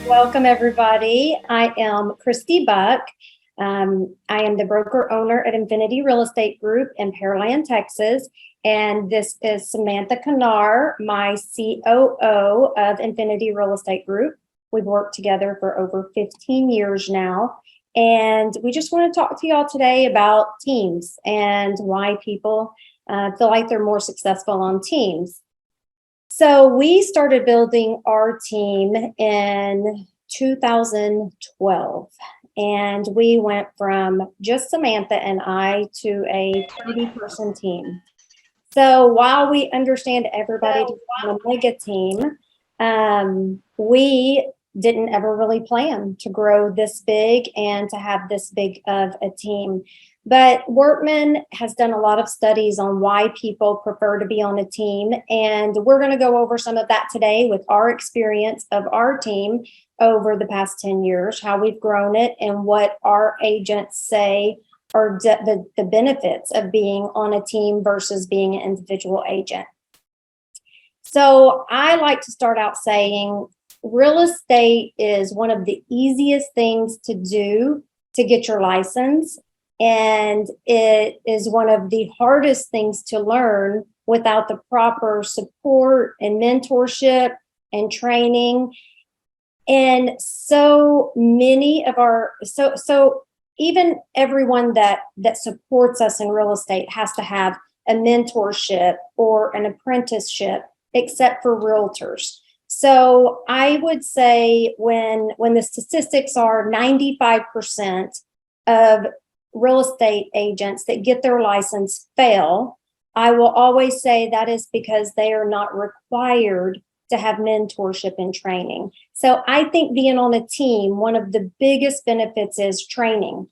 Welcome, everybody. I am Christy Buck. I am the broker owner at Infinity Real Estate Group in Pearland, Texas. And this is Samantha Knoerr, my COO of Infinity Real Estate Group. We've worked together for over 15 years now. And we just want to talk to y'all today about teams and why people feel like they're more successful on teams. So we started building our team in 2012, and we went from just Samantha and I to a 30-person team. So while we understand everybody to run a mega team, we didn't ever really plan to grow this big and to have this big of a team. But Workman has done a lot of studies on why people prefer to be on a team. And we're going to go over some of that today with our experience of our team over the past 10 years, how we've grown it, and what our agents say are the benefits of being on a team versus being an individual agent. So I like to start out saying real estate is one of the easiest things to do to get your license. And it is one of the hardest things to learn without the proper support and mentorship and training. And so many of so even everyone that supports us in real estate has to have a mentorship or an apprenticeship, except for realtors. So I would say when the statistics are 95% of real estate agents that get their license fail, I will always say that is because they are not required to have mentorship and training. So I think being on a team, one of the biggest benefits is training.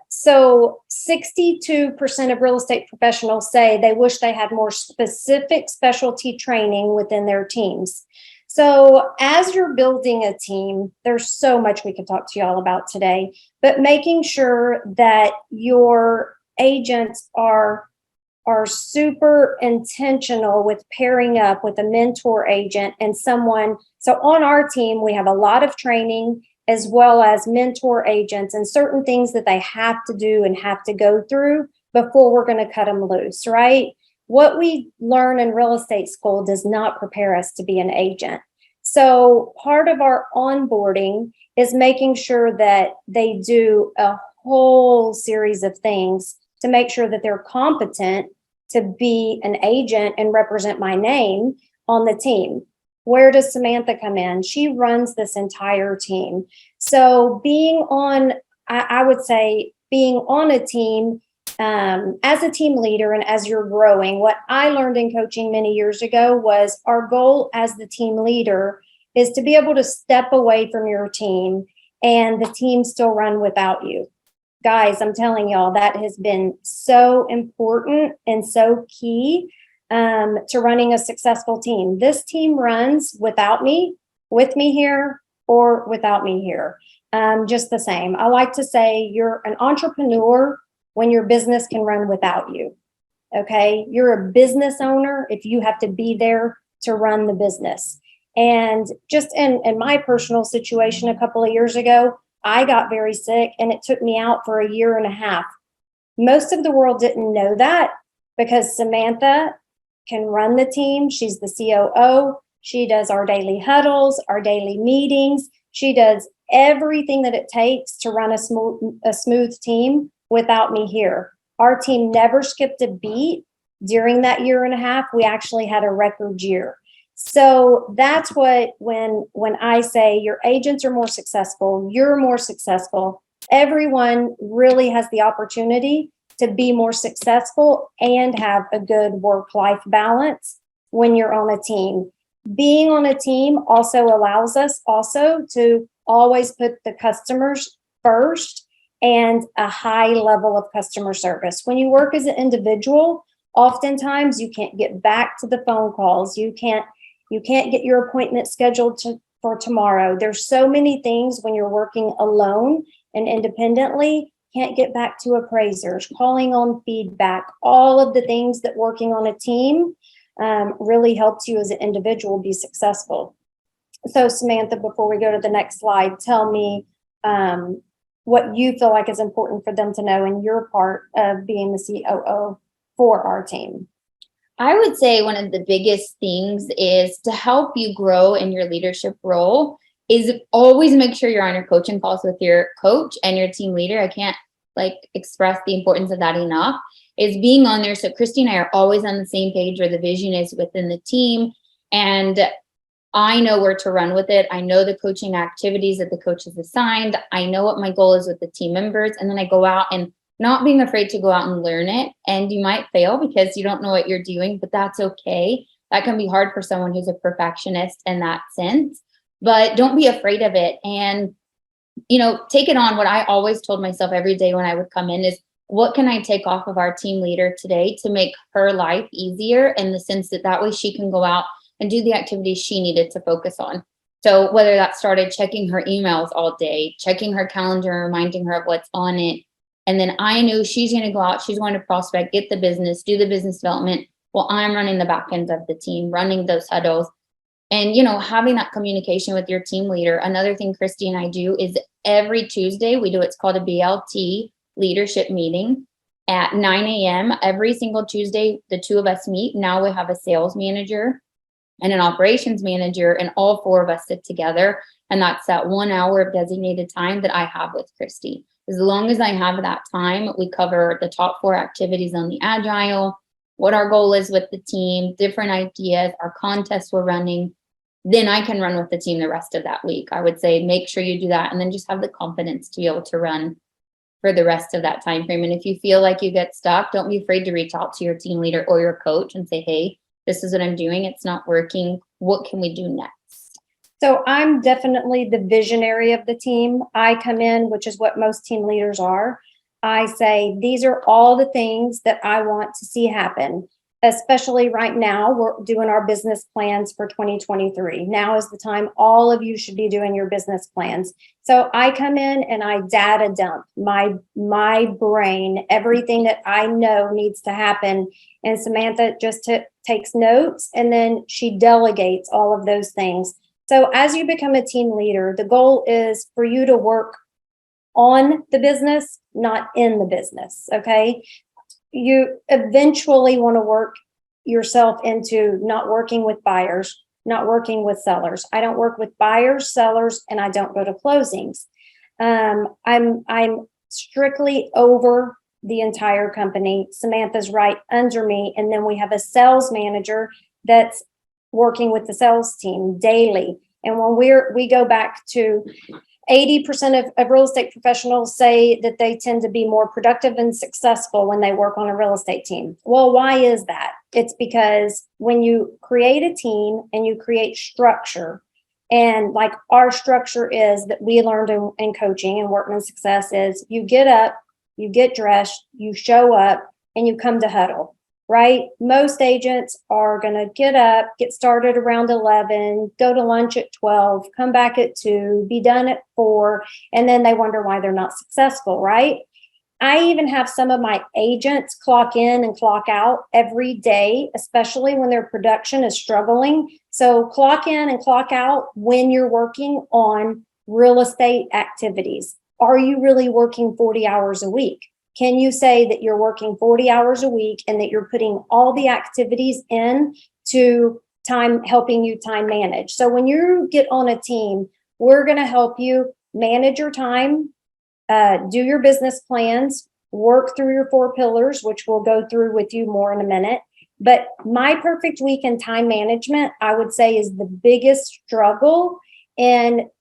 So 62% of real estate professionals say they wish they had more specific specialty training within their teams. So as you're building a team, there's so much we could talk to y'all about today, but making sure that your agents are super intentional with pairing up with a mentor agent and someone. So on our team, we have a lot of training as well as mentor agents and certain things that they have to do and have to go through before we're going to cut them loose, right? What we learn in real estate school does not prepare us to be an agent. So part of our onboarding is making sure that they do a whole series of things to make sure that they're competent to be an agent and represent my name on the team. Where does Samantha come in? She runs this entire team. So I would say being on a team as a team leader and as you're growing, what I learned in coaching many years ago was our goal as the team leader is to be able to step away from your team and the team still run without you. Guys, I'm telling y'all, that has been so important and so key to running a successful team. This team runs without me, with me here, or without me here. Just the same. I like to say you're an entrepreneur when your business can run without you. Okay, you're a business owner if you have to be there to run the business. And just in my personal situation a couple of years ago, I got very sick and it took me out for a year and a half. Most of the world didn't know that because Samantha can run the team. She's the COO. She does our daily huddles, our daily meetings. She does everything that it takes to run a smooth team without me here. Our team never skipped a beat during that year and a half. We actually had a record year. So that's what, when I say your agents are more successful, you're more successful, everyone really has the opportunity to be more successful and have a good work-life balance when you're on a team. Being on a team also allows us also to always put the customers first and a high level of customer service. When you work as an individual, oftentimes you can't get back to the phone calls. You can't get your appointment scheduled for tomorrow. There's so many things when you're working alone and independently, can't get back to appraisers, calling on feedback, all of the things that working on a team really helps you as an individual be successful. So Samantha, before we go to the next slide, tell me what you feel like is important for them to know in your part of being the COO for our team. I would say one of the biggest things is to help you grow in your leadership role is always make sure you're on your coaching calls with your coach and your team leader. I can't express the importance of that enough, is being on there. So Christy and I are always on the same page where the vision is within the team. And I know where to run with it. I know the coaching activities that the coach has assigned. I know what my goal is with the team members. And then I go out and not being afraid to go out and learn it. And you might fail because you don't know what you're doing, but that's okay. That can be hard for someone who's a perfectionist in that sense, but don't be afraid of it. And, take it on. What I always told myself every day when I would come in is, what can I take off of our team leader today to make her life easier, in the sense that way she can go out and do the activities she needed to focus on. So whether that started checking her emails all day, checking her calendar, reminding her of what's on it. And then I knew she's going to go out, she's going to prospect, get the business, do the business development. Well, I'm running the back end of the team, running those huddles. And, having that communication with your team leader. Another thing Christy and I do is every Tuesday we do, it's called a BLT leadership meeting at 9 a.m. Every single Tuesday, the two of us meet. Now we have a sales manager and an operations manager, and all four of us sit together. And that's that 1 hour of designated time that I have with Christy. As long as I have that time, we cover the top 4 activities on the Agile, what our goal is with the team, different ideas, our contests we're running. Then I can run with the team the rest of that week. I would say make sure you do that, and then just have the confidence to be able to run for the rest of that time frame. And if you feel like you get stuck, don't be afraid to reach out to your team leader or your coach and say, hey, this is what I'm doing. It's not working. What can we do next? So I'm definitely the visionary of the team. I come in, which is what most team leaders are. I say, these are all the things that I want to see happen, especially right now. We're doing our business plans for 2023. Now is the time all of you should be doing your business plans. So I come in and I data dump my brain, everything that I know needs to happen. And Samantha just takes notes, and then she delegates all of those things. So as you become a team leader, the goal is for you to work on the business, not in the business, okay? You eventually want to work yourself into not working with buyers, not working with sellers. I don't work with buyers, sellers, and I don't go to closings. I'm strictly over the entire company. Samantha's right under me, and then we have a sales manager that's working with the sales team daily. And when we go back to 80% of real estate professionals say that they tend to be more productive and successful when they work on a real estate team. Well, why is that? It's because when you create a team and you create structure, and like our structure is that we learned in coaching and Workman Success is, you get up, you get dressed, you show up, and you come to huddle. Right? Most agents are going to get up, get started around 11, go to lunch at 12, come back at 2, be done at 4, and then they wonder why they're not successful, right? I even have some of my agents clock in and clock out every day, especially when their production is struggling. So clock in and clock out when you're working on real estate activities. Are you really working 40 hours a week? Can you say that you're working 40 hours a week and that you're putting all the activities in to time, helping you time manage? So when you get on a team, we're going to help you manage your time, do your business plans, work through your 4 pillars, which we'll go through with you more in a minute. But my perfect week in time management, I would say, is the biggest struggle in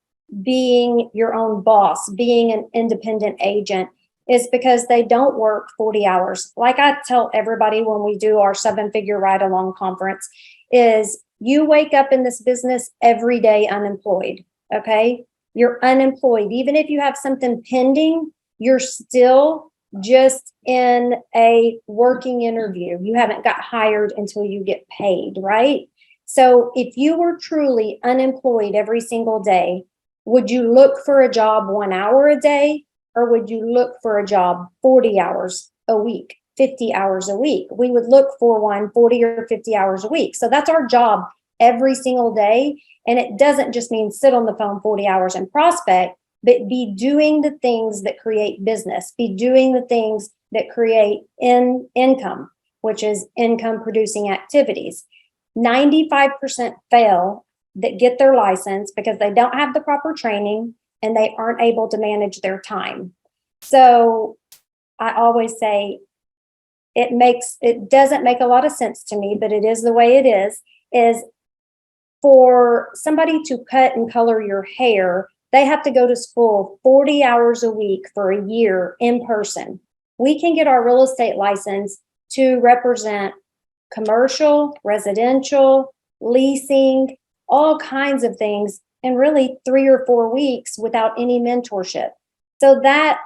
being your own boss, being an independent agent, is because they don't work 40 hours. Like I tell everybody when we do our 7-figure ride along conference, is you wake up in this business every day unemployed, okay? You're unemployed. Even if you have something pending, you're still just in a working interview. You haven't got hired until you get paid, right? So if you were truly unemployed every single day, would you look for a job 1 hour a day? Or would you look for a job 40 hours a week, 50 hours a week? We would look for one 40 or 50 hours a week. So that's our job every single day. And it doesn't just mean sit on the phone 40 hours and prospect, but be doing the things that create business, be doing the things that create income, which is income producing activities. 95% fail that get their license because they don't have the proper training and they aren't able to manage their time. So I always say it doesn't make a lot of sense to me, but it is the way it is for somebody to cut and color your hair, they have to go to school 40 hours a week for a year in person. We can get our real estate license to represent commercial, residential, leasing, all kinds of things in really 3 or 4 weeks without any mentorship. So that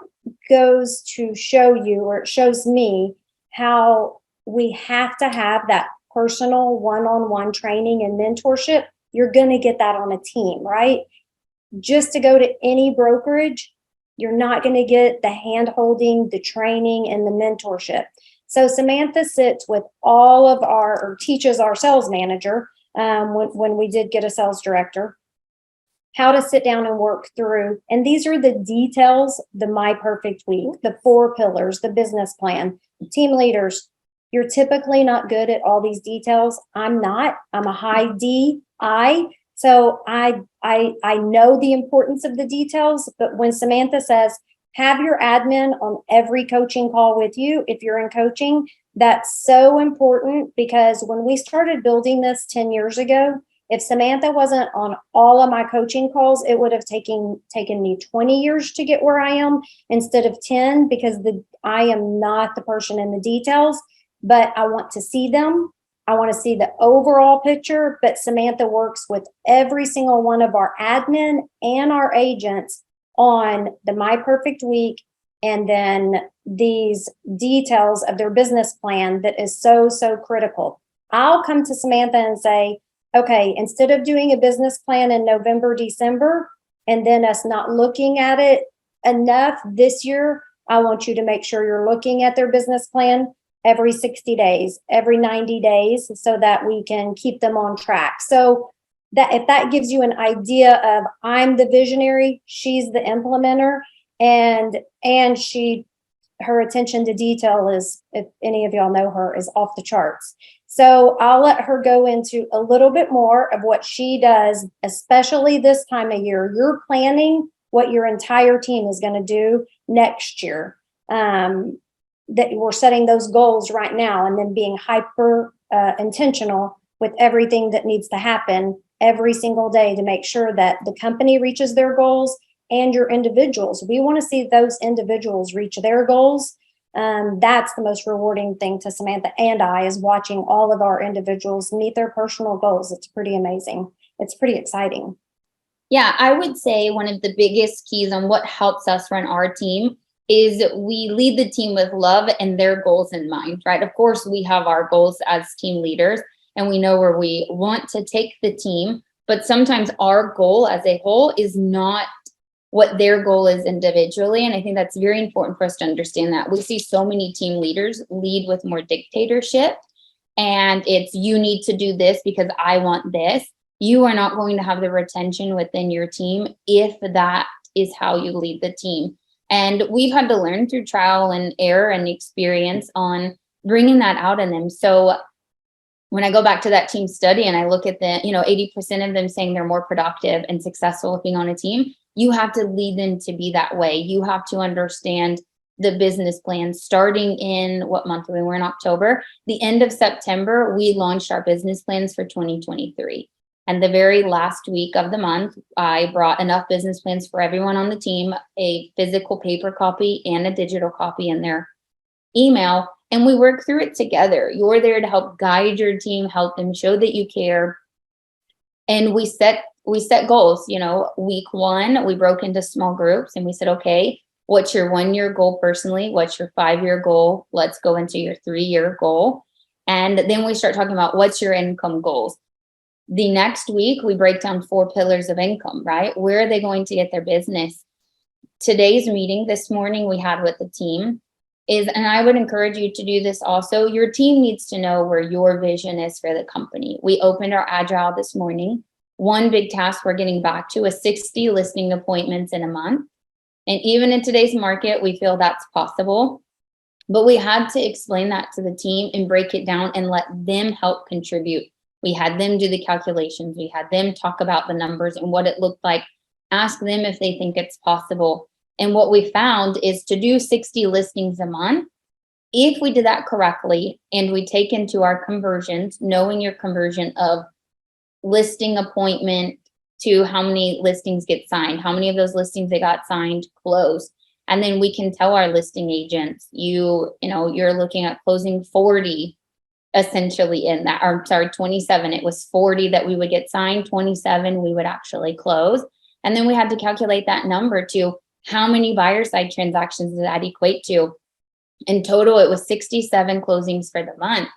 goes to show you, or it shows me, how we have to have that personal one-on-one training and mentorship. You're going to get that on a team, right? Just to go to any brokerage, you're not going to get the hand-holding, the training, and the mentorship. So Samantha sits with all of or teaches our sales manager, when we did get a sales director, how to sit down and work through. And these are the details, the My Perfect Week, the 4 pillars, the business plan. Team leaders, you're typically not good at all these details. I'm not. I'm a high DI. So I know the importance of the details, but when Samantha says, have your admin on every coaching call with you, if you're in coaching, that's so important, because when we started building this 10 years ago, if Samantha wasn't on all of my coaching calls, it would have taken me 20 years to get where I am instead of 10, because I am not the person in the details, but I want to see them. I want to see the overall picture, but Samantha works with every single one of our admin and our agents on the My Perfect Week, and then these details of their business plan that is so, so critical. I'll come to Samantha and say, okay, instead of doing a business plan in November, December, and then us not looking at it enough this year, I want you to make sure you're looking at their business plan every 60 days, every 90 days, so that we can keep them on track. So that if that gives you an idea of, I'm the visionary, she's the implementer, and her attention to detail is, if any of y'all know her, is off the charts. So I'll let her go into a little bit more of what she does, especially this time of year. You're planning what your entire team is going to do next year. That we're setting those goals right now, and then being hyper intentional with everything that needs to happen every single day to make sure that the company reaches their goals and your individuals. We want to see those individuals reach their goals. That's the most rewarding thing to Samantha and I, is watching all of our individuals meet their personal goals. It's pretty amazing. It's pretty exciting. Yeah, I would say one of the biggest keys on what helps us run our team is we lead the team with love and their goals in mind, right? Of course, we have our goals as team leaders and we know where we want to take the team, but sometimes our goal as a whole is not what their goal is individually. And I think that's very important for us to understand that. We see so many team leaders lead with more dictatorship, and it's, you need to do this because I want this. You are not going to have the retention within your team if that is how you lead the team. And we've had to learn through trial and error and experience on bringing that out in them. So when I go back to that team study and I look at 80% of them saying they're more productive and successful with being on a team, you have to lead them to be that way. You have to understand the business plan. Starting in what month? We're in October. The end of September, we launched our business plans for 2023. And the very last week of the month, I brought enough business plans for everyone on the team, a physical paper copy and a digital copy in their email. And we work through it together. You're there to help guide your team, help them show that you care. And we set goals. Week 1, we broke into small groups and we said, okay, what's your 1-year goal personally? What's your 5-year goal? Let's go into your 3-year goal. And then we start talking about what's your income goals. The next week, we break down 4 pillars of income, right? Where are they going to get their business? Today's meeting this morning we had with the team, is, and I would encourage you to do this also, your team needs to know where your vision is for the company. We opened our Agile this morning. One big task we're getting back to is 60 listing appointments in a month. And even in today's market, we feel that's possible. But we had to explain that to the team and break it down and let them help contribute. We had them do the calculations. We had them talk about the numbers and what it looked like. Ask them if they think it's possible. And what we found is to do 60 listings a month, if we did that correctly and we take into our conversions, knowing your conversion of listing appointment to how many listings get signed, how many of those listings they got signed, closed. And then we can tell our listing agents, you're looking at closing 40 essentially in that, or sorry, 27. It was 40 that we would get signed, 27 we would actually close. And then we had to calculate that number to how many buyer side transactions does that equate to. In total, it was 67 closings for the month.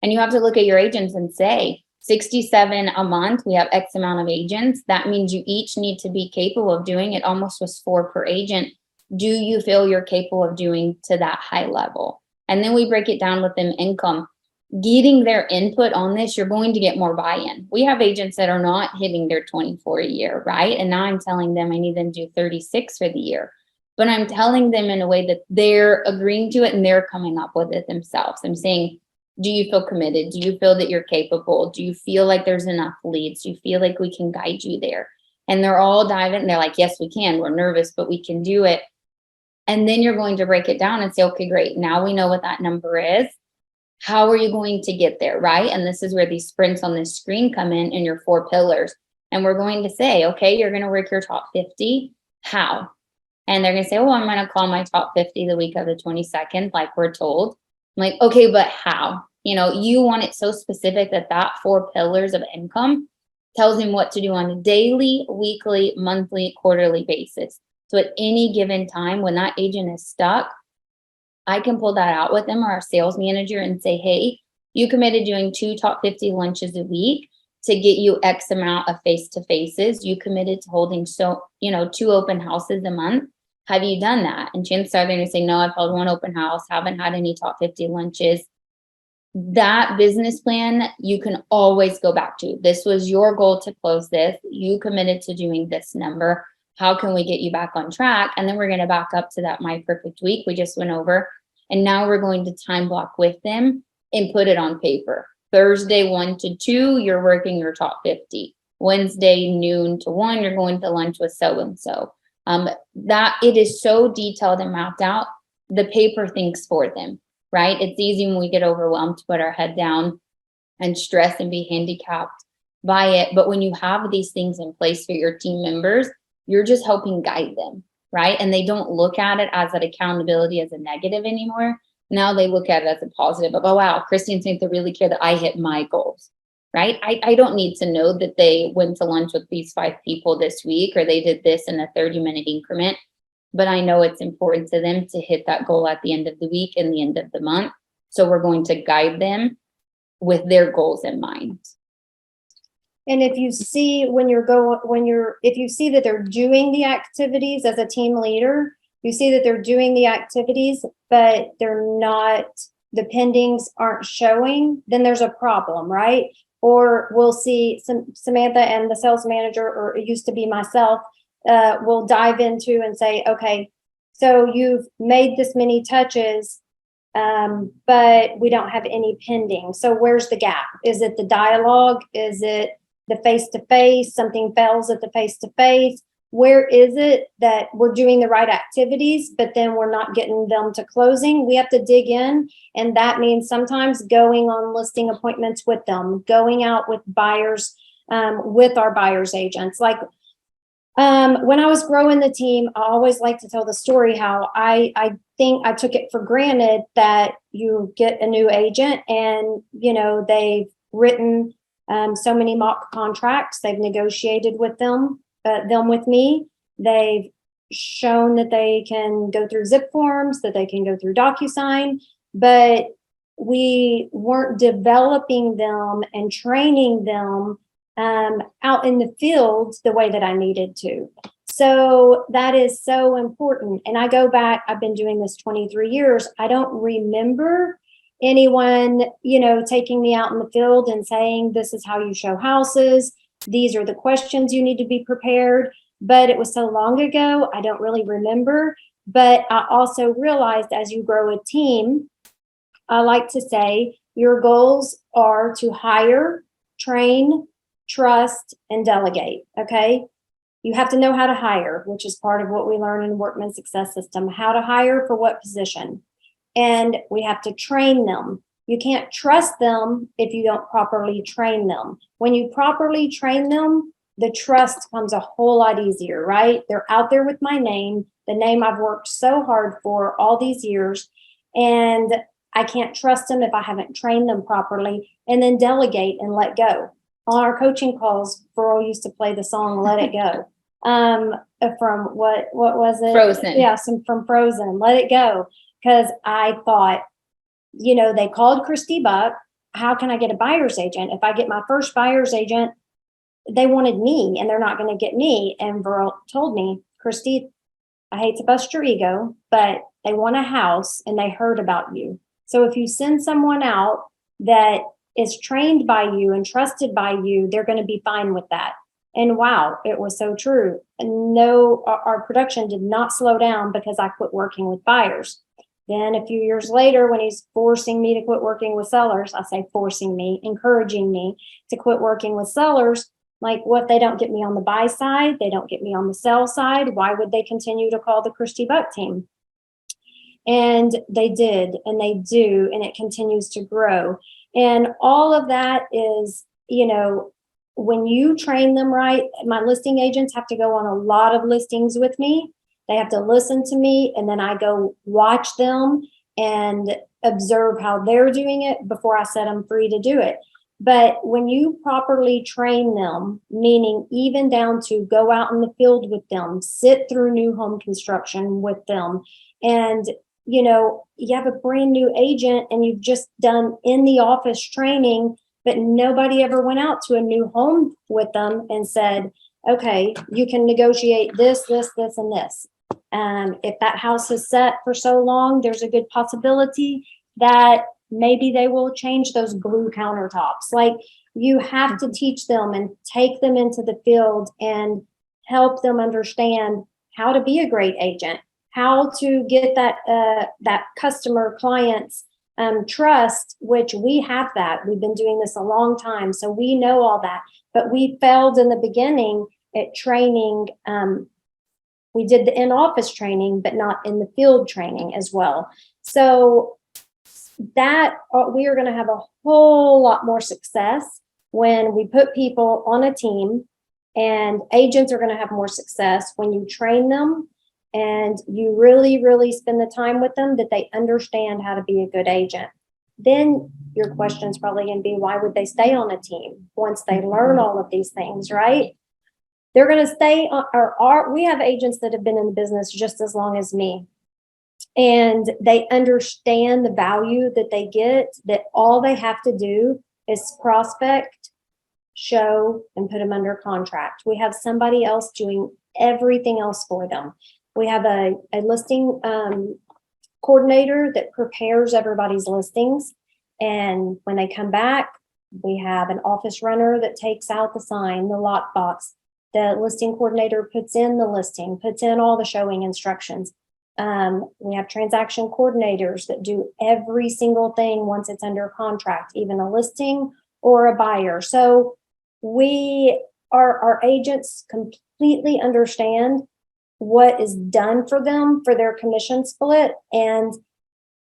And you have to look at your agents and say, 67 a month, we have X amount of agents. That means you each need to be capable of doing it. Almost was 4 per agent. Do you feel you're capable of doing to that high level? And then we break it down with them income. Getting their input on this, you're going to get more buy-in. We have agents that are not hitting their 24 a year, right? And now I'm telling them I need them to do 36 for the year. But I'm telling them in a way that they're agreeing to it and they're coming up with it themselves. I'm saying, do you feel committed? Do you feel that you're capable? Do you feel like there's enough leads? Do you feel like we can guide you there? And they're all diving and they're like, yes, we can. We're nervous, but we can do it. And then you're going to break it down and say, okay, great. Now we know what that number is. How are you going to get there, right? And this is where these sprints on this screen come in your 4 pillars. And we're going to say, okay, you're going to work your top 50. How? And they're going to say, oh, I'm going to call my top 50 the week of the 22nd, like we're told. I'm like, okay, but how? You want it so specific that 4 pillars of income tells him what to do on a daily, weekly, monthly, quarterly basis. So at any given time, when that agent is stuck, I can pull that out with them or our sales manager and say, hey, you committed doing 2 top 50 lunches a week to get you X amount of face-to-faces. You committed to holding 2 open houses a month. Have you done that? And chances are they're going to say, no, I've held 1 open house, haven't had any top 50 lunches. That business plan, you can always go back to. This was your goal to close this. You committed to doing this number. How can we get you back on track? And then we're going to back up to that My Perfect Week we just went over. And now we're going to time block with them and put it on paper. Thursday, 1 to 2, you're working your top 50. Wednesday, noon to 1, you're going to lunch with so-and-so. That it is so detailed and mapped out. The paper thinks for them, right? It's easy when we get overwhelmed to put our head down and stress and be handicapped by it. But when you have these things in place for your team members, you're just helping guide them, right? And they don't look at it as an accountability as a negative anymore. Now they look at it as a positive of, oh, wow, Christy and Samantha really care that I hit my goals, right? I don't need to know that they went to lunch with these 5 people this week or they did this in a 30-minute increment, but I know it's important to them to hit that goal at the end of the week and the end of the month. So we're going to guide them with their goals in mind. And if you see if you see that they're doing the activities as a team leader, you see that they're doing the activities, but they're not, the pendings aren't showing, then there's a problem, right? Or we'll see Samantha and the sales manager, or it used to be myself, will dive into and say, okay, so you've made this many touches, but we don't have any pending. So where's the gap? Is it the dialogue? Is it the face-to-face? Something fails at the face-to-face? Where is it that we're doing the right activities, but then we're not getting them to closing? We have to dig in. And that means sometimes going on listing appointments with them, going out with buyers, with our buyers agents. Like when I was growing the team, I always like to tell the story how I think I took it for granted that you get a new agent and, they've written so many mock contracts, they've negotiated with them with me. They've shown that they can go through zip forms, that they can go through DocuSign, but we weren't developing them and training them out in the field the way that I needed to. So that is so important. And I go back, I've been doing this 23 years. I don't remember anyone, taking me out in the field and saying, this is how you show houses. These are the questions you need to be prepared. But it was so long ago, I don't really remember. But I also realized as you grow a team, I like to say your goals are to hire, train, trust, and delegate. Okay. You have to know how to hire, which is part of what we learn in Workman Success System, how to hire for what position. And we have to train them. You can't trust them if you don't properly train them. When you properly train them, the trust comes a whole lot easier, right? They're out there with my name, the name I've worked so hard for all these years. And I can't trust them if I haven't trained them properly. And then delegate and let go. On our coaching calls, Burl used to play the song "Let It Go." From what was it? Frozen. Yeah, from Frozen. Let it go. Because I thought, they called Christy Buck. How can I get a buyer's agent? If I get my first buyer's agent, they wanted me, and they're not going to get me. And Burl told me, Christy, I hate to bust your ego, but they want a house and they heard about you. So if you send someone out that is trained by you and trusted by you, they're going to be fine with that. And wow, it was so true. And no, our production did not slow down because I quit working with buyers. Then a few years later, when he's forcing me to quit working with sellers, I say forcing me, encouraging me to quit working with sellers. Like, what, they don't get me on the buy side, they don't get me on the sell side. Why would they continue to call the Christy Buck team? And they did, and they do, and it continues to grow. And all of that is, when you train them right, my listing agents have to go on a lot of listings with me. They have to listen to me, and then I go watch them and observe how they're doing it before I set them free to do it. But when you properly train them, meaning even down to go out in the field with them, sit through new home construction with them, and you have a brand new agent and you've just done in the office training, but nobody ever went out to a new home with them and said, okay, you can negotiate this, this, this, and this. If that house is set for so long, there's a good possibility that maybe they will change those glue countertops. Like, you have to teach them and take them into the field and help them understand how to be a great agent, how to get that customer client's trust, which we have that. We've been doing this a long time, so we know all that. But we failed in the beginning at training. We did the in-office training, but not in the field training as well. So that we are going to have a whole lot more success when we put people on a team, and agents are going to have more success when you train them and you really, really spend the time with them, that they understand how to be a good agent. Then your question is probably going to be, why would they stay on a team once they learn all of these things, right? They're going to stay on, we have agents that have been in the business just as long as me. And they understand the value that they get, that all they have to do is prospect, show, and put them under contract. We have somebody else doing everything else for them. We have a listing coordinator that prepares everybody's listings. And when they come back, we have an office runner that takes out the sign, the lockbox. The listing coordinator puts in the listing, puts in all the showing instructions. We have transaction coordinators that do every single thing once it's under contract, even a listing or a buyer. So our agents completely understand what is done for them for their commission split, and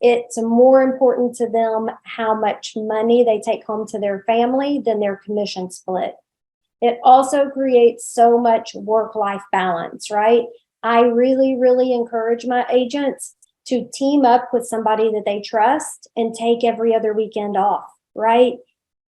it's more important to them how much money they take home to their family than their commission split. It also creates so much work-life balance, right? I really, really encourage my agents to team up with somebody that they trust and take every other weekend off, right?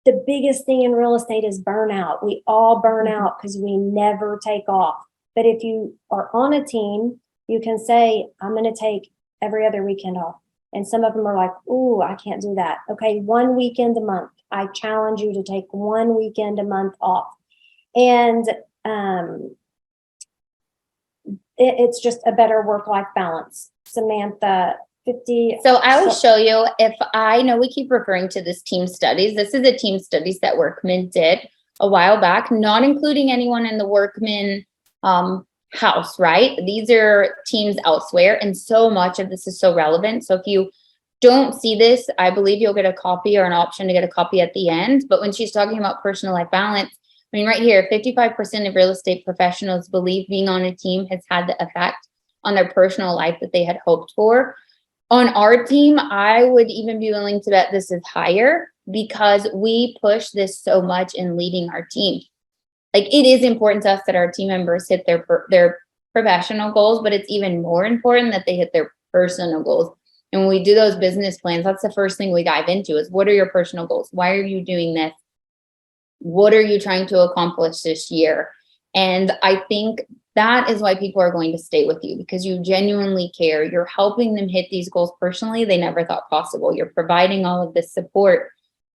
The biggest thing in real estate is burnout. We all burn out because we never take off. But if you are on a team, you can say, I'm going to take every other weekend off. And some of them are like, ooh, I can't do that. Okay, 1 weekend a month. I challenge you to take 1 weekend a month off. And it's just a better work-life balance. Samantha, 50. So I will show you, if I know we keep referring to this team studies. This is a team studies that Workman did a while back, not including anyone in the Workman house, right? These are teams elsewhere. And so much of this is so relevant. So if you don't see this, I believe you'll get a copy or an option to get a copy at the end. But when she's talking about personal life balance, I mean, right here, 55% of real estate professionals believe being on a team has had the effect on their personal life that they had hoped for. On our team, I would even be willing to bet this is higher because we push this so much in leading our team. Like, it is important to us that our team members hit their professional goals, but it's even more important that they hit their personal goals. And when we do those business plans, that's the first thing we dive into is, what are your personal goals? Why are you doing this? What are you trying to accomplish this year? And I think that is why people are going to stay with you, because you genuinely care. You're helping them hit these goals personally they never thought possible. You're providing all of this support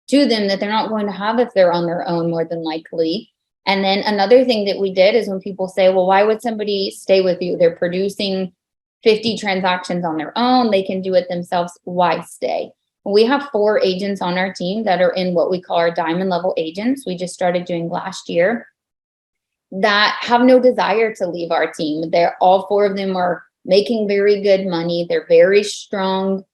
to them that they're not going to have if they're on their own, more than likely. And then another thing that we did is, when people say, well, why would somebody stay with you? They're producing 50 transactions on their own. They can do it themselves. Why stay? We have 4 agents on our team that are in what we call our diamond level agents. We just started doing last year, that have no desire to leave our team. They're all 4 of them are making very good money. They're very strong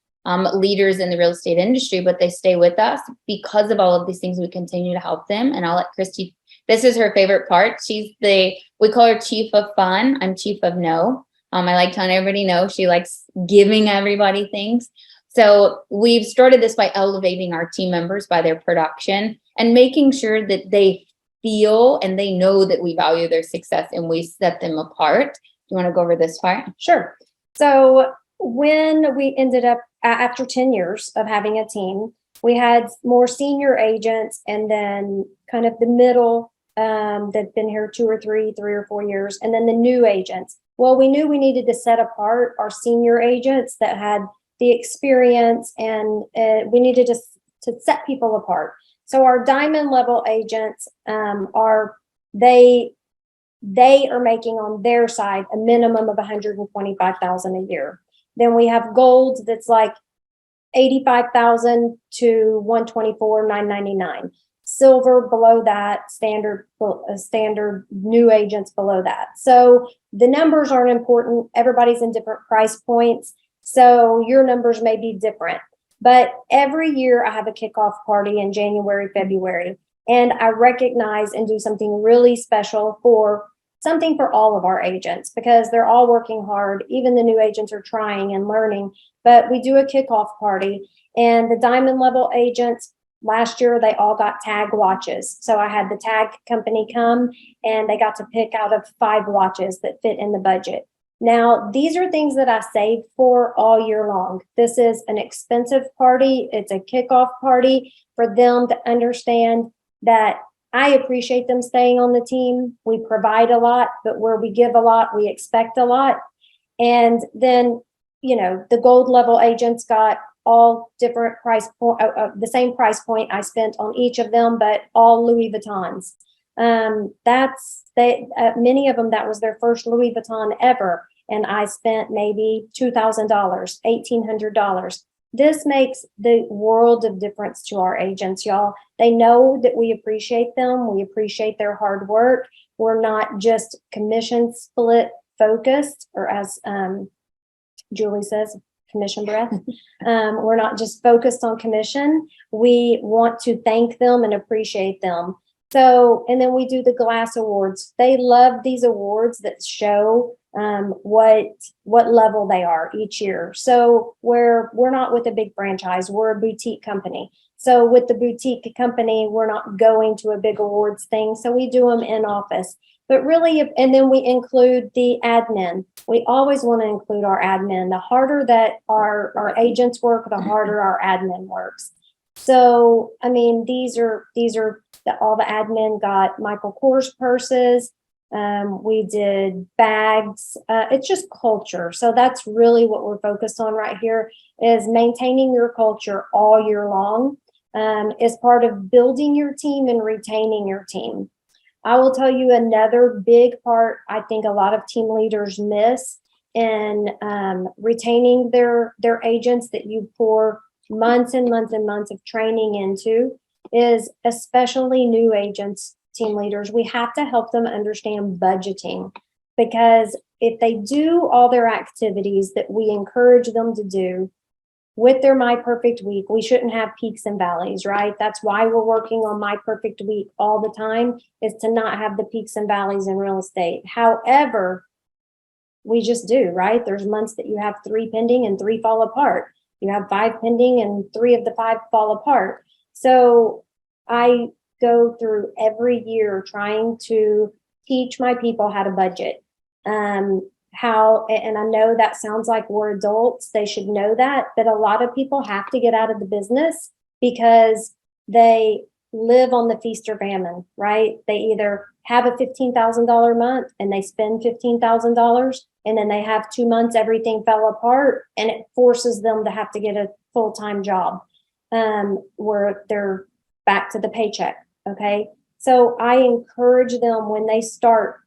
leaders in the real estate industry, but they stay with us because of all of these things. We continue to help them. And I'll let Christy, this is her favorite part. We call her chief of fun. I'm chief of no. I like telling everybody no. She likes giving everybody things. So we've started this by elevating our team members by their production and making sure that they feel and they know that we value their success and we set them apart. Do you want to go over this part? Sure. So when we ended up, after 10 years of having a team, we had more senior agents and then kind of the middle that'd been here 2 or 3 or 4 years, and then the new agents. Well, we knew we needed to set apart our senior agents that had the experience, and we needed to set people apart. So our diamond level agents they are making on their side a minimum of $125,000 a year. Then we have gold that's like $85,000 to $124,999. Silver below that, standard new agents below that. So the numbers aren't important. Everybody's in different price points, so your numbers may be different. But every year I have a kickoff party in January, February, and I recognize and do something really special for all of our agents, because they're all working hard. Even the new agents are trying and learning, but we do a kickoff party, and the diamond level agents, last year, they all got tag watches. So I had the tag company come and they got to pick out of 5 watches that fit in the budget. Now, these are things that I saved for all year long. This is an expensive party. It's a kickoff party for them to understand that I appreciate them staying on the team. We provide a lot, but where we give a lot, we expect a lot. And then, the gold level agents got all different price point, the same price point I spent on each of them, but all Louis Vuittons. Many of them, that was their first Louis Vuitton ever. And I spent maybe $2,000, $1,800. This makes the world of difference to our agents, y'all. They know that we appreciate them. We appreciate their hard work. We're not just commission split focused, or as Julie says, commission breath. We're not just focused on commission. We want to thank them and appreciate them. So, and then we do the glass awards. They love these awards that show what level they are each year. So we're not with a big franchise, we're a boutique company. So with the boutique company, we're not going to a big awards thing. So we do them in office. But really, and then we include the admin. We always want to include our admin. The harder that our agents work, the harder our admin works. So, I mean, these are all the admin got Michael Kors purses. We did bags. It's just culture. So that's really what we're focused on right here, is maintaining your culture all year long, as part of building your team and retaining your team. I will tell you another big part I think a lot of team leaders miss in retaining their agents that you pour months and months and months of training into is, especially new agents, team leaders, we have to help them understand budgeting, because if they do all their activities that we encourage them to do with their My Perfect Week, we shouldn't have peaks and valleys, right? That's why we're working on My Perfect Week all the time, is to not have the peaks and valleys in real estate. However, we just do, right? There's months that you have 3 pending and 3 fall apart. You have 5 pending and 3 of the 5 fall apart. So I go through every year trying to teach my people how to budget. And I know that sounds like we're adults, they should know that, but a lot of people have to get out of the business because they live on the feast or famine, right? They either have a $15,000 month and they spend $15,000, and then they have 2 months, everything fell apart, and it forces them to have to get a full-time job where they're back to the paycheck. Okay. So I encourage them when they start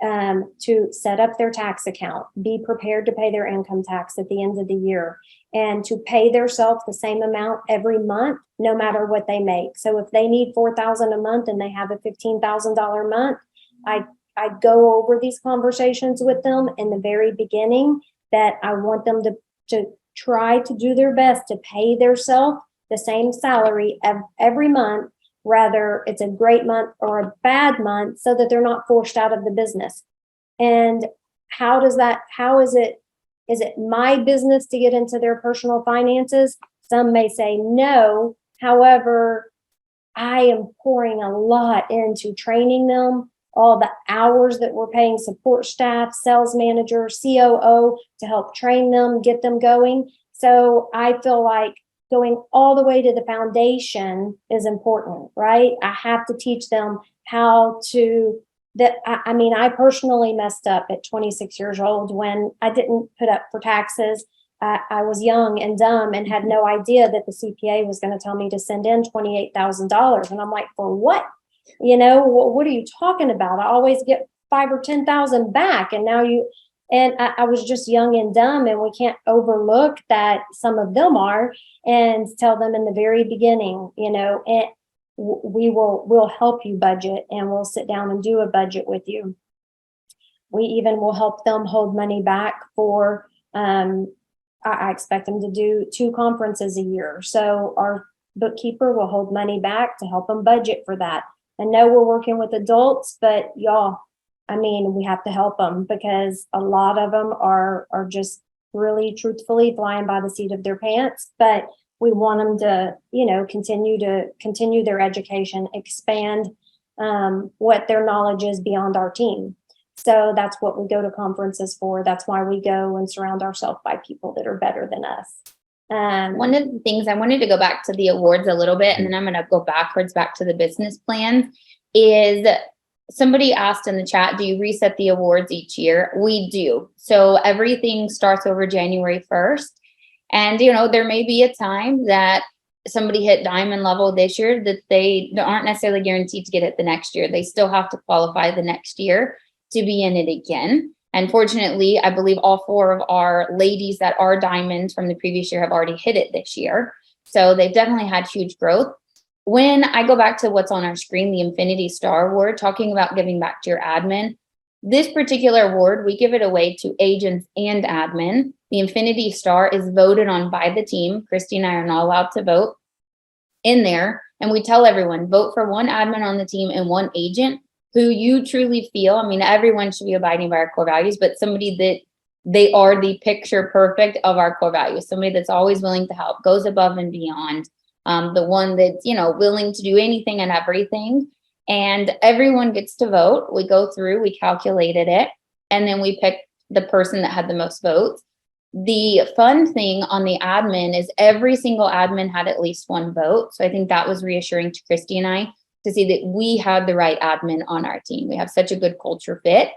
to set up their tax account, be prepared to pay their income tax at the end of the year, and to pay themselves the same amount every month, no matter what they make. So if they need $4,000 a month and they have a $15,000 month, I go over these conversations with them in the very beginning, that I want them to try to do their best to pay themselves the same salary every month, whether it's a great month or a bad month, so that they're not forced out of the business. And how is it my business to get into their personal finances? Some may say no. However, I am pouring a lot into training them, all the hours that we're paying support staff, sales manager, COO to help train them, get them going. So I feel like going all the way to the foundation is important, right? I have to teach them how to, I personally messed up at 26 years old when I didn't put up for taxes. I was young and dumb and had no idea that the CPA was going to tell me to send in $28,000. And I'm like, for what? What are you talking about? I always get 5 or 10,000 back. And now I was just young and dumb, and we can't overlook that some of them are, and tell them in the very beginning, and we'll help you budget, and we'll sit down and do a budget with you. We even will help them hold money back for, I expect them to do 2 conferences a year. So our bookkeeper will hold money back to help them budget for that. I know we're working with adults, but y'all, we have to help them, because a lot of them are just really truthfully flying by the seat of their pants, but we want them to, continue their education, expand what their knowledge is beyond our team. So that's what we go to conferences for. That's why we go and surround ourselves by people that are better than us. One of the things I wanted to go back to the awards a little bit, and then I'm going to go back to the business plans, is somebody asked in the chat, do you reset the awards each year? We do. So everything starts over January 1st. And, there may be a time that somebody hit diamond level this year that they aren't necessarily guaranteed to get it the next year. They still have to qualify the next year to be in it again. And fortunately, I believe all 4 of our ladies that are diamonds from the previous year have already hit it this year. So they've definitely had huge growth. When I go back to what's on our screen, the Infinity Star Award, talking about giving back to your admin, this particular award, we give it away to agents and admin. The Infinity Star is voted on by the team. Christy and I are not allowed to vote in there. And we tell everyone, vote for 1 admin on the team and 1 agent who you truly feel, everyone should be abiding by our core values, but somebody that they are the picture perfect of our core values, somebody that's always willing to help, goes above and beyond, the one that's, willing to do anything and everything. And everyone gets to vote. We go through, we calculated it, and then we pick the person that had the most votes. The fun thing on the admin is every single admin had at least 1 vote. So I think that was reassuring to Christy and I to see that we had the right admin on our team. We have such a good culture fit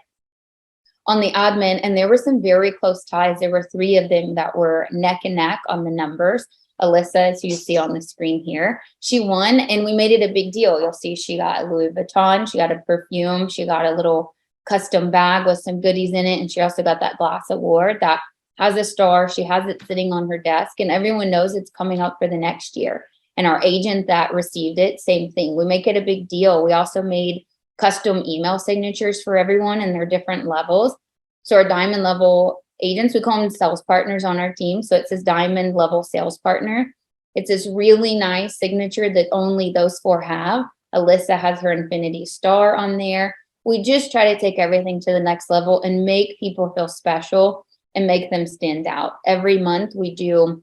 on the admin, and there were some very close ties. There were 3 of them that were neck and neck on the numbers. Alyssa, as you see on the screen here. She won, and we made it a big deal. You'll see she got a Louis Vuitton, she got a perfume, she got a little custom bag with some goodies in it, and she also got that glass award that has a star. She has it sitting on her desk, and everyone knows it's coming up for the next year. And our agent that received it, same thing. We make it a big deal. We also made custom email signatures for everyone and their different levels. So our diamond level agents, we call them sales partners on our team. So it says diamond level sales partner. It's this really nice signature that only those 4 have. Alyssa has her infinity star on there. We just try to take everything to the next level and make people feel special and make them stand out. Every month we do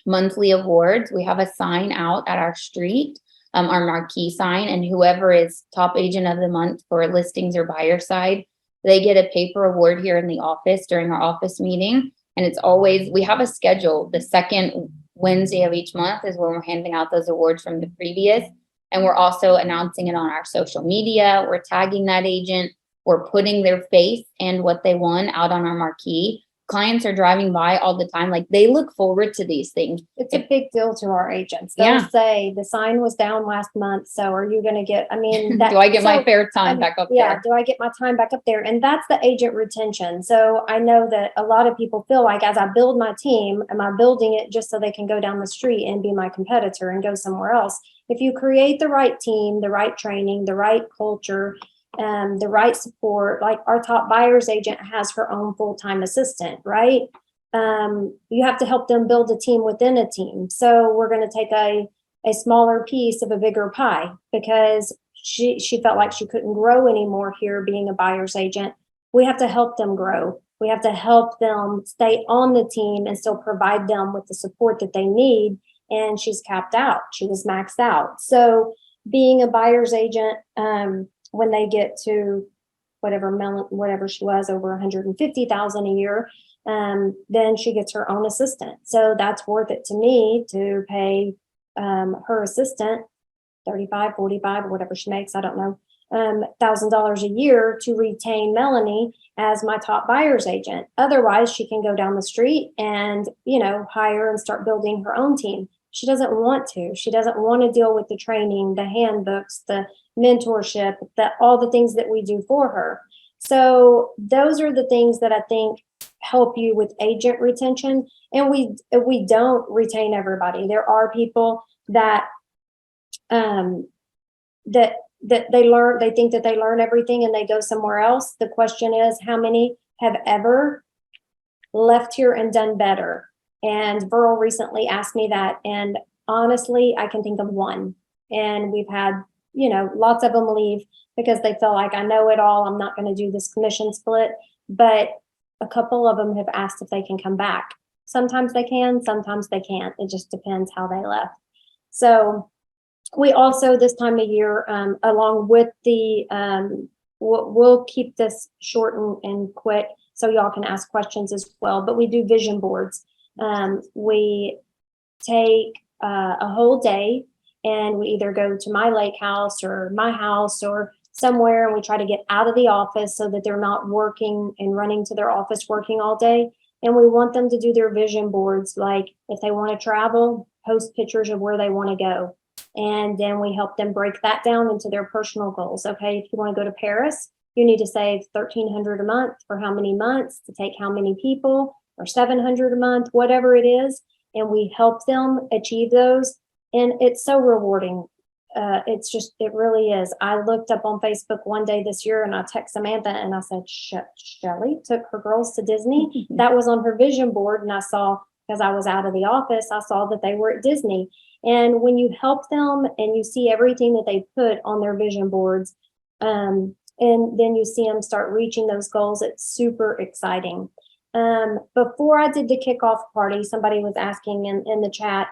monthly awards. We have a sign out at our street, our marquee sign, and whoever is top agent of the month for listings or buyer side, they get a paper award here in the office during our office meeting. And it's always, we have a schedule. The second Wednesday of each month is when we're handing out those awards from the previous. And we're also announcing it on our social media. We're tagging that agent. We're putting their face and what they won out on our marquee. Clients are driving by all the time. Like, they look forward to these things. It's a big deal to our agents. They'll say the sign was down last month. So are you going to get, I mean, that, do I get my fair time back up there? Yeah. Do I get my time back up there? And that's the agent retention. So I know that a lot of people feel like, as I build my team, am I building it just so they can go down the street and be my competitor and go somewhere else? If you create the right team, the right training, the right culture, the right support, like our top buyer's agent has her own full-time assistant, right? You have to help them build a team within a team. So we're going to take a smaller piece of a bigger pie, because she felt like she couldn't grow anymore here being a buyer's agent. We have to help them grow. We have to help them stay on the team and still provide them with the support that they need. And she's capped out. She was maxed out. So being a buyer's agent, when they get to whatever she was, over 150,000 a year, then she gets her own assistant. So that's worth it to me to pay her assistant 35, 45, or whatever she makes, I don't know, $1,000 a year to retain Melanie as my top buyer's agent. Otherwise, she can go down the street and, hire and start building her own team. She doesn't want to. She doesn't want to deal with the training, the handbooks, the mentorship, all the things that we do for her. So those are the things that I think help you with agent retention. And we don't retain everybody. There are people that that they think that they learn everything and they go somewhere else. The question is, how many have ever left here and done better? And Burl recently asked me that, and honestly, I can think of one. And we've had, lots of them leave because they feel like, I know it all, I'm not going to do this commission split. But a couple of them have asked if they can come back. Sometimes they can, sometimes they can't. It just depends how they left. So we also, this time of year, along with the, we'll keep this short and quick so y'all can ask questions as well, but we do vision boards. We take a whole day and we either go to my lake house or my house or somewhere, and we try to get out of the office so that they're not working and running to their office working all day. And we want them to do their vision boards. Like, if they want to travel, post pictures of where they want to go. And then we help them break that down into their personal goals. Okay, if you want to go to Paris, you need to save $1,300 a month for how many months to take how many people, or $700 a month, whatever it is. And we help them achieve those. And it's so rewarding. It really is. I looked up on Facebook one day this year and I texted Samantha and I said, Shelly took her girls to Disney. That was on her vision board. And I saw, because I was out of the office, I saw that they were at Disney. And when you help them and you see everything that they put on their vision boards, and then you see them start reaching those goals, it's super exciting. Before I did the kickoff party, somebody was asking in the chat,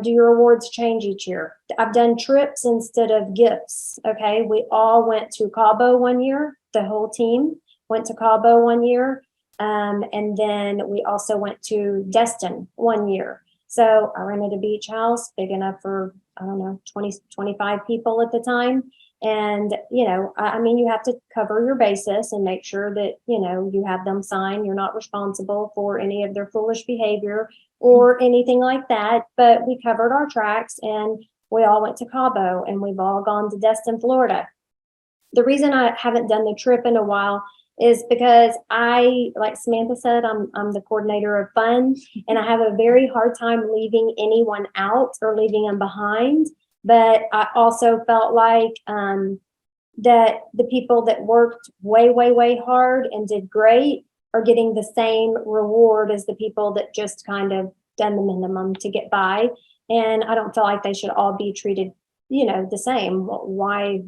do your awards change each year? I've done trips instead of gifts. Okay. We all went to Cabo one year. The whole team went to Cabo one year. And then we also went to Destin one year. So I rented a beach house big enough for, 20, 25 people at the time. And, I mean, you have to cover your basis and make sure that, you have them sign. You're not responsible for any of their foolish behavior or anything like that, but we covered our tracks and we all went to Cabo and we've all gone to Destin, Florida. The reason I haven't done the trip in a while is because like Samantha said, I'm the coordinator of fun, and I have a very hard time leaving anyone out or leaving them behind. But I also felt like that the people that worked way, way, way hard and did great are getting the same reward as the people that just kind of done the minimum to get by. And I don't feel like they should all be treated, the same. Why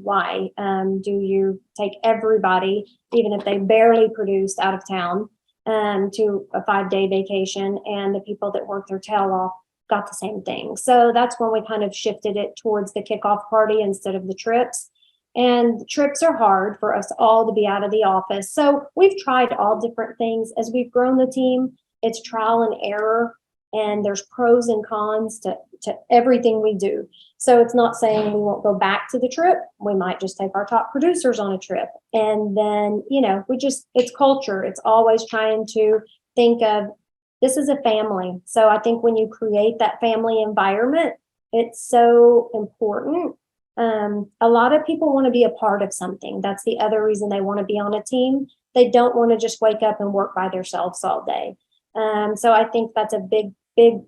do you take everybody, even if they barely produced, out of town to a 5-day vacation, and the people that worked their tail off got the same thing? So that's when we kind of shifted it towards the kickoff party instead of the trips. And trips are hard for us all to be out of the office. So we've tried all different things. As we've grown the team, it's trial and error, and there's pros and cons to everything we do. So it's not saying we won't go back to the trip. We might just take our top producers on a trip. And then, it's culture. It's always trying to think of, this is a family. So I think when you create that family environment, it's so important. A lot of people want to be a part of something. That's the other reason they want to be on a team. They don't want to just wake up and work by themselves all day. So I think that's a big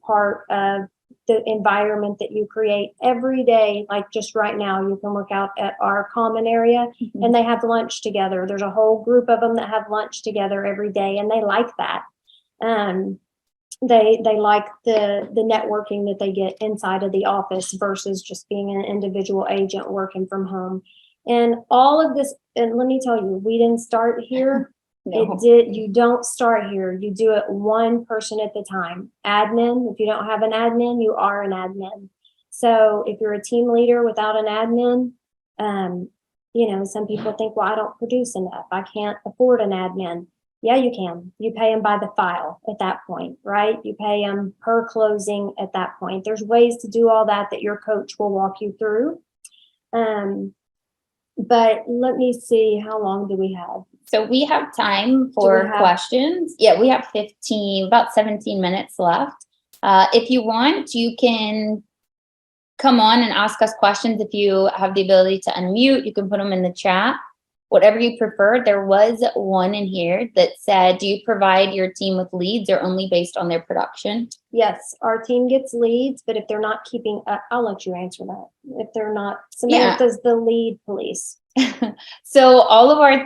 part of the environment that you create every day. Like just right now, you can work out at our common area and they have lunch together. There's a whole group of them that have lunch together every day, and they like that. They like the networking that they get inside of the office versus just being an individual agent working from home. And all of this, and let me tell you, we didn't start here. No. You don't start here. You do it one person at a time. Admin, if you don't have an admin, you are an admin. So if you're a team leader without an admin, some people think, well, I don't produce enough. I can't afford an admin. Yeah, you can. You pay them by the file at that point, right? You pay them per closing at that point. There's ways to do all that your coach will walk you through. But let me see, how long do we have? So we have time for questions. Yeah, we have about 17 minutes left. If you want, you can come on and ask us questions. If you have the ability to unmute, you can put them in the chat. Whatever you prefer. There was one in here that said, do you provide your team with leads or only based on their production? Yes, our team gets leads, but if they're not keeping up, I'll let you answer that. If they're not, Samantha's the lead police. So all of our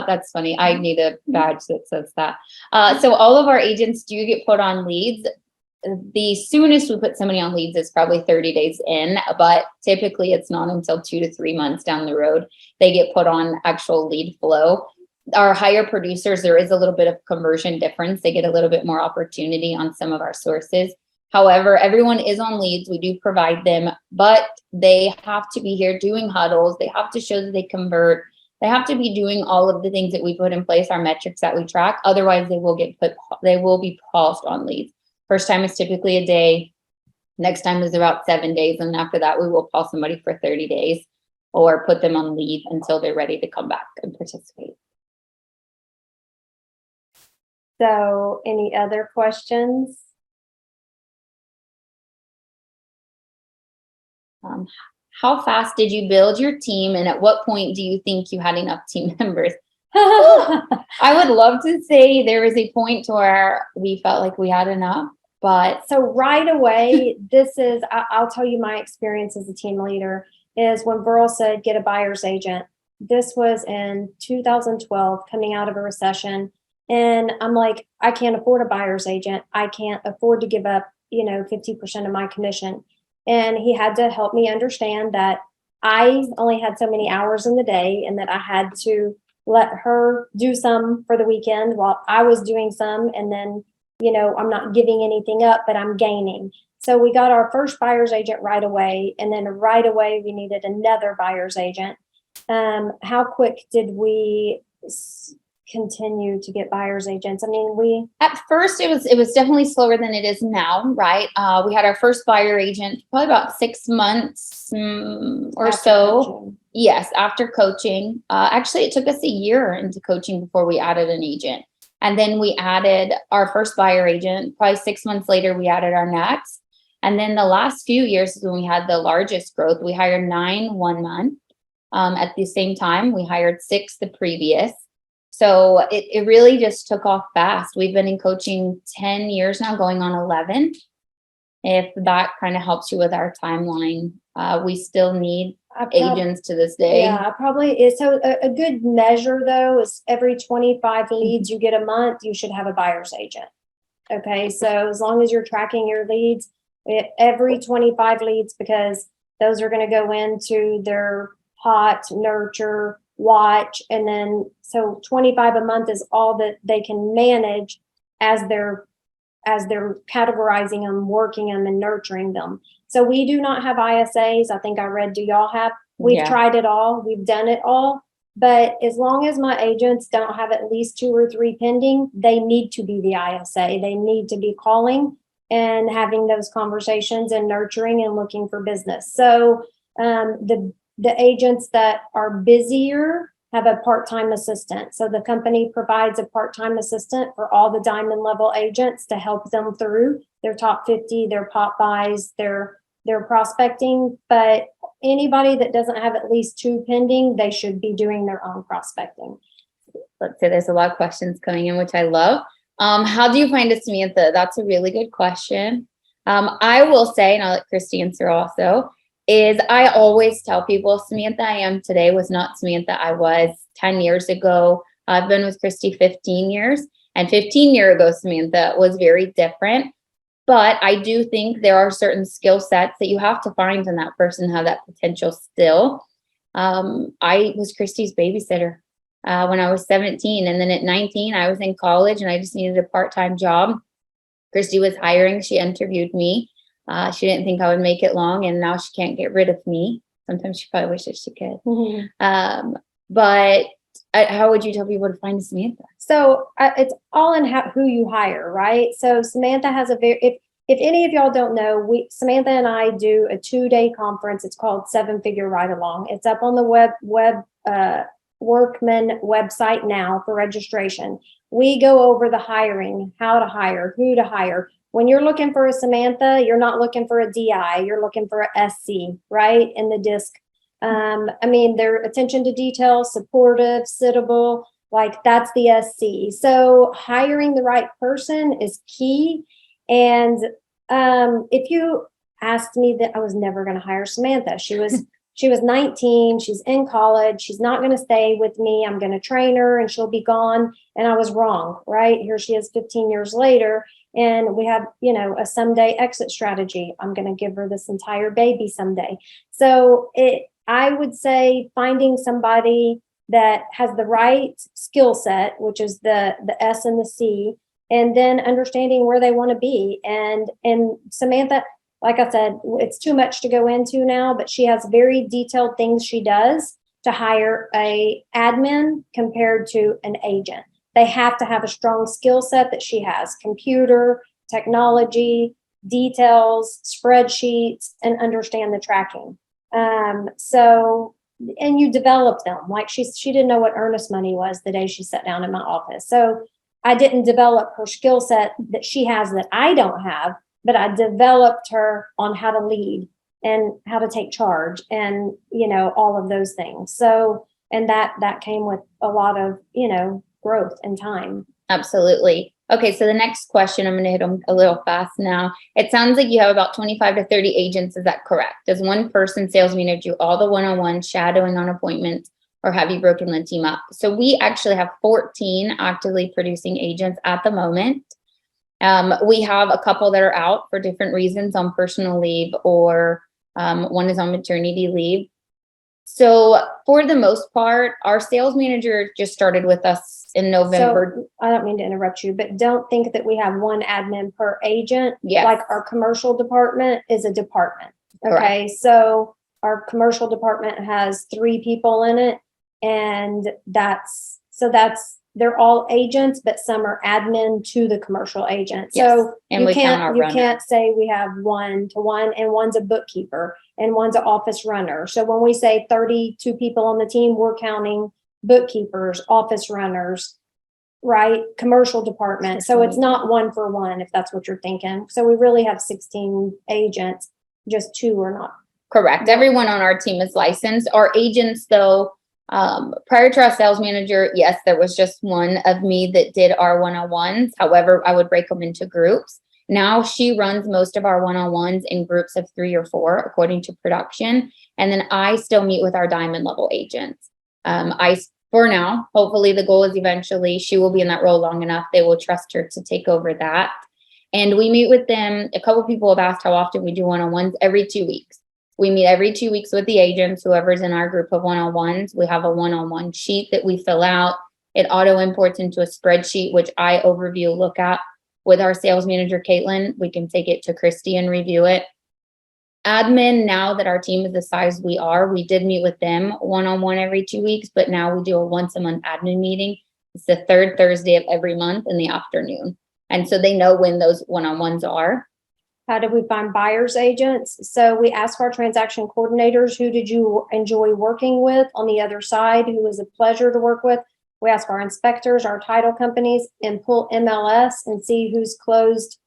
that's funny. I need a badge that says that. So all of our agents do get put on leads. The soonest we put somebody on leads is probably 30 days in, but typically it's not until 2 to 3 months down the road they get put on actual lead flow. Our higher producers, there is a little bit of conversion difference. They get a little bit more opportunity on some of our sources. However, everyone is on leads. We do provide them, but they have to be here doing huddles. They have to show that they convert. They have to be doing all of the things that we put in place, our metrics that we track. Otherwise, they will be paused on leads. First time is typically a day. Next time is about 7 days. And after that, we will call somebody for 30 days or put them on leave until they're ready to come back and participate. So any other questions? How fast did you build your team? And at what point do you think you had enough team members? I would love to say there was a point to where we felt like we had enough, but so right away, I'll tell you my experience as a team leader is when Burl said, get a buyer's agent. This was in 2012, coming out of a recession. And I'm like, I can't afford a buyer's agent. I can't afford to give up, 50% of my commission. And he had to help me understand that I only had so many hours in the day and that I had to let her do some for the weekend while I was doing some. And then, I'm not giving anything up, but I'm gaining. So we got our first buyer's agent right away. And then right away, we needed another buyer's agent. How quick did we continue to get buyer's agents? I mean, at first it was definitely slower than it is now, right? We had our first buyer agent probably about 6 months or so. Coaching. Yes, after coaching. Actually, it took us a year into coaching before we added an agent. And then we added our first buyer agent. Probably 6 months later, we added our next. And then the last few years is when we had the largest growth. We hired 9 one month. At the same time, we hired 6 the previous. So it really just took off fast. We've been in coaching 10 years now, going on 11. If that kind of helps you with our timeline, we still need agents to this day. Yeah, probably is. So a good measure though is every 25 leads you get a month, you should have a buyer's agent. Okay, so as long as you're tracking your leads, every 25 leads, because those are going to go into their hot, nurture, watch, and then so 25 a month is all that they can manage as they're categorizing them, working them, and nurturing them. So we do not have ISAs. I think I read, do y'all have? We've tried it all. We've done it all. But as long as my agents don't have at least 2 or 3 pending, they need to be the ISA. They need to be calling and having those conversations and nurturing and looking for business. So the agents that are busier have a part-time assistant. So the company provides a part-time assistant for all the diamond level agents to help them through their top 50, their pop buys, their prospecting. But anybody that doesn't have at least 2 pending, they should be doing their own prospecting. Let's say there's a lot of questions coming in, which I love. How do you find a Samantha? That's a really good question. I will say, and I'll let Christy answer also, is I always tell people Samantha I am today was not Samantha I was 10 years ago. I've been with Christy 15 years, and 15 years ago, Samantha was very different. But I do think there are certain skill sets that you have to find in that person, have that potential still. I was Christy's babysitter when I was 17. And then at 19, I was in college and I just needed a part-time job. Christy was hiring. She interviewed me. She didn't think I would make it long, and now she can't get rid of me. Sometimes she probably wishes she could. Mm-hmm. But how would you tell people to find a Samantha? So it's all in who you hire, right? So Samantha has if any of y'all don't know, Samantha and I do a 2-day conference. It's called 7-Figure Ride Along. It's up on the Workman website now for registration. We go over the hiring, how to hire, who to hire. When you're looking for a Samantha, you're not looking for a DI, you're looking for a SC, right? In the disc. Their attention to detail, supportive, sittable, like that's the SC. So hiring the right person is key. And if you asked me that, I was never going to hire Samantha. She was 19, she's in college, she's not going to stay with me. I'm going to train her and she'll be gone. And I was wrong, right? Here she is 15 years later. And we have, a someday exit strategy. I'm going to give her this entire baby someday. So I would say finding somebody that has the right skill set, which is the S and the C, and then understanding where they want to be. And Samantha, like I said, it's too much to go into now, but she has very detailed things she does to hire a admin compared to an agent. They have to have a strong skill set that she has: computer, technology, details, spreadsheets, and understand the tracking. And you develop them. Like she didn't know what earnest money was the day she sat down in my office. So I didn't develop her skill set that she has that I don't have, but I developed her on how to lead and how to take charge and, all of those things. So, and that came with a lot of, growth and time. Absolutely. Okay, so the next question, I'm going to hit them a little fast now. It sounds like you have about 25 to 30 agents. Is that correct? Does one person sales manager do all the one-on-one shadowing on appointments, or have you broken the team up? So we actually have 14 actively producing agents at the moment. We have a couple that are out for different reasons, on personal leave, or one is on maternity leave. So for the most part, our sales manager just started with us in November. So I don't mean to interrupt you, but don't think that we have one admin per agent. Yes. Like our commercial department is a department. Okay. Correct. So our commercial department has 3 people in it. And they're all agents, but some are admin to the commercial agent. Yes. So and you can't say we have 1-to-1, and one's a bookkeeper and one's an office runner. So when we say 32 people on the team, we're counting bookkeepers, office runners, right? Commercial department. So it's not 1-for-1, if that's what you're thinking. So we really have 16 agents, just 2 are not. Correct. Everyone on our team is licensed. Our agents, though, prior to our sales manager, yes, there was just one of me that did our one-on-ones. However, I would break them into groups. Now she runs most of our one-on-ones in groups of 3 or 4, according to production. And then I still meet with our diamond level agents. For now, hopefully the goal is eventually she will be in that role long enough. They will trust her to take over that. And we meet with them. A couple people have asked how often we do one-on-ones. Every 2 weeks. We meet every 2 weeks with the agents, whoever's in our group of one-on-ones. We have a one-on-one sheet that we fill out. It auto imports into a spreadsheet, which I overview, look at with our sales manager, Caitlin. We can take it to Christy and review it. Admin, now that our team is the size we are, we did meet with them one-on-one every 2 weeks, but now we do a once-a-month admin meeting. It's the 3rd Thursday of every month in the afternoon. And so they know when those one-on-ones are. How did we find buyer's agents? So we asked our transaction coordinators, who did you enjoy working with on the other side? Who was a pleasure to work with? We asked our inspectors, our title companies, and pull MLS and see who's closed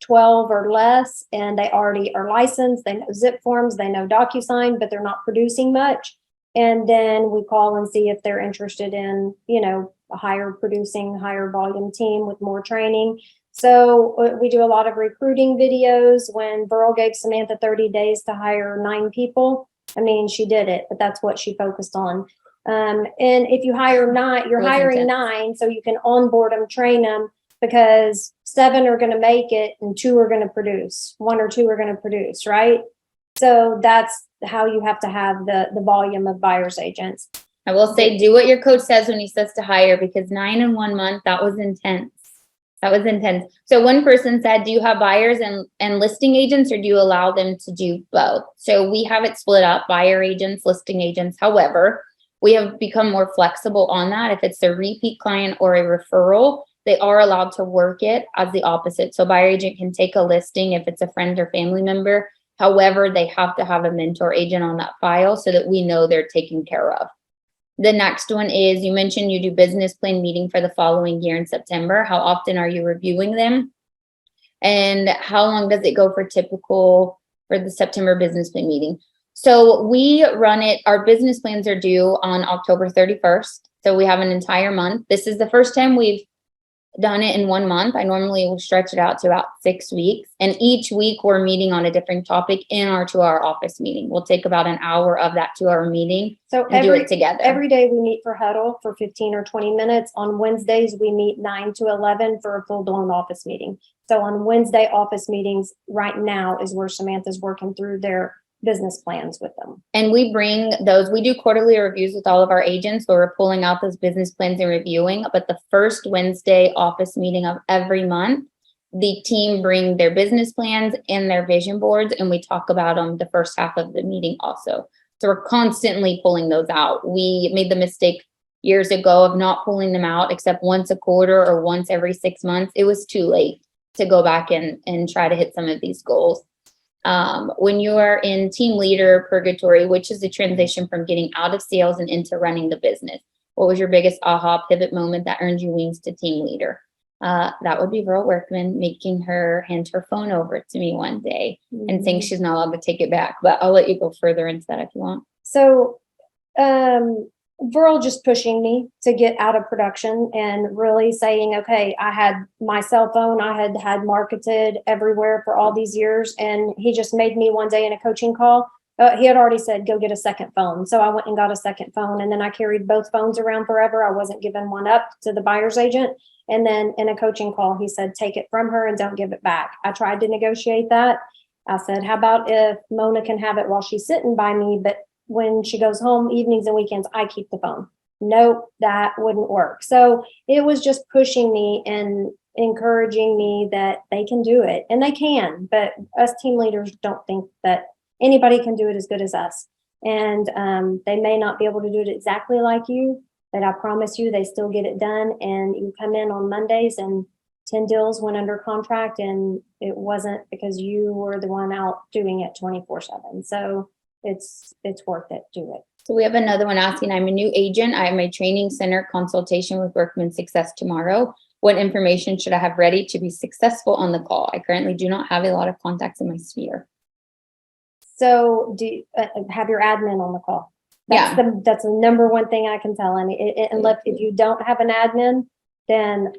12 or less, and they already are licensed. They know zip forms, they know DocuSign, but they're not producing much. And then we call and see if they're interested in, a higher producing, higher volume team with more training. So we do a lot of recruiting videos. When Burl gave Samantha 30 days to hire 9 people, I mean, she did it, but that's what she focused on. And if you hire 9, you're hiring 9, so you can onboard them, train them, because 7 are going to make it and 2 are going to produce, 1 or 2 are going to produce, right? So that's how you have to have the volume of buyer's agents. I will say, do what your coach says when he says to hire, because 9 in 1 month, that was intense. That was intense. So one person said, do you have buyers and listing agents, or do you allow them to do both? So we have it split up, buyer agents, listing agents. However, we have become more flexible on that. If it's a repeat client or a referral, they are allowed to work it as the opposite. So buyer agent can take a listing if it's a friend or family member. However, they have to have a mentor agent on that file so that we know they're taken care of. The next one is, you mentioned you do business plan meeting for the following year in September. How often are you reviewing them? And how long does it go for typical for the September business plan meeting? So we run it, our business plans are due on October 31st. So we have an entire month. This is the first time we've done it in 1 month. I normally will stretch it out to about 6 weeks. And each week we're meeting on a different topic in our 2-hour office meeting. We'll take about an hour of that 2-hour meeting and do it together. Every day we meet for huddle for 15 or 20 minutes. On Wednesdays, we meet 9 to 11 for a full-blown office meeting. So on Wednesday office meetings right now is where Samantha's working through their business plans with them. And we bring those, we do quarterly reviews with all of our agents, so we're pulling out those business plans and reviewing. But the first Wednesday office meeting of every month, the team bring their business plans and their vision boards, and we talk about them the first half of the meeting also. So we're constantly pulling those out. We made the mistake years ago of not pulling them out except once a quarter or once every 6 months. It was too late to go back and try to hit some of these goals. When you are in team leader purgatory, which is the transition from getting out of sales and into running the business, what was your biggest aha pivot moment that earned you wings to team leader? That would be Burl Workman making her hand her phone over to me one day and saying she's not allowed to take it back. But I'll let you go further into that if you want. So, Burl just pushing me to get out of production and really saying, okay, I had my cell phone, I had marketed everywhere for all these years. And he just made me one day in a coaching call. He had already said, go get a second phone. So I went and got a second phone, and then I carried both phones around forever. I wasn't giving one up to the buyer's agent. And then in a coaching call, he said, take it from her and don't give it back. I tried to negotiate that. I said, how about if Mona can have it while she's sitting by me, but when she goes home evenings and weekends, I keep the phone. Nope, that wouldn't work. So it was just pushing me and encouraging me that they can do it, and they can, but us team leaders don't think that anybody can do it as good as us. And they may not be able to do it exactly like you, but I promise you they still get it done. And you come in on Mondays and 10 deals went under contract, and it wasn't because you were the one out doing it 24/7. So it's worth it. Do it. So we have another one asking, I'm a new agent. I have my training center consultation with Workman Success tomorrow. What information should I have ready to be successful on the call? I currently do not have a lot of contacts in my sphere. So do you, have your admin on the call. That's the number one thing I can tell. And unless if you don't have an admin, then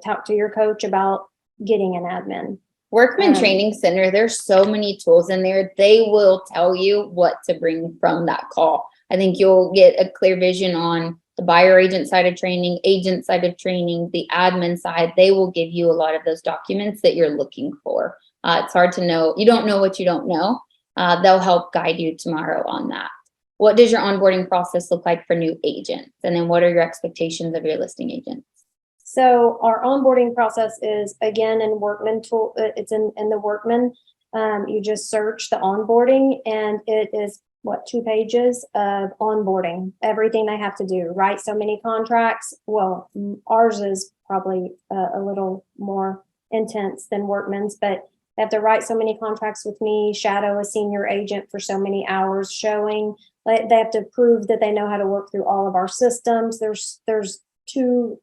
talk to your coach about getting an admin. Workman Training Center, there's so many tools in there. They will tell you what to bring from that call. I think you'll get a clear vision on the buyer agent side of training, agent side of training, the admin side. They will give you a lot of those documents that you're looking for. It's hard to know. You don't know what you don't know. They'll help guide you tomorrow on that. What does your onboarding process look like for new agents? And then what are your expectations of your listing agents? So our onboarding process is, again, in Workman tool. It's in the Workman. You just search the onboarding, and it is 2 pages of onboarding, everything they have to do, write so many contracts. Well, ours is probably a little more intense than Workman's, but they have to write so many contracts with me, shadow a senior agent for so many hours showing. They have to prove that they know how to work through all of our systems. There's 2-3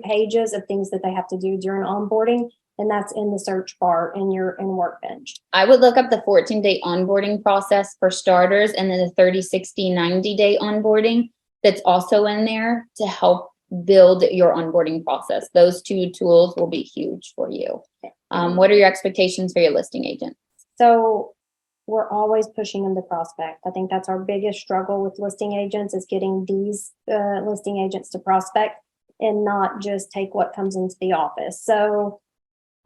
pages of things that they have to do during onboarding, and that's in the search bar in Workbench. I would look up the 14-day onboarding process for starters, and then the 30, 60, 90-day onboarding that's also in there to help build your onboarding process. Those 2 tools will be huge for you. What are your expectations for your listing agent? So we're always pushing them to prospect. I think that's our biggest struggle with listing agents, is getting these listing agents to prospect and not just take what comes into the office. So,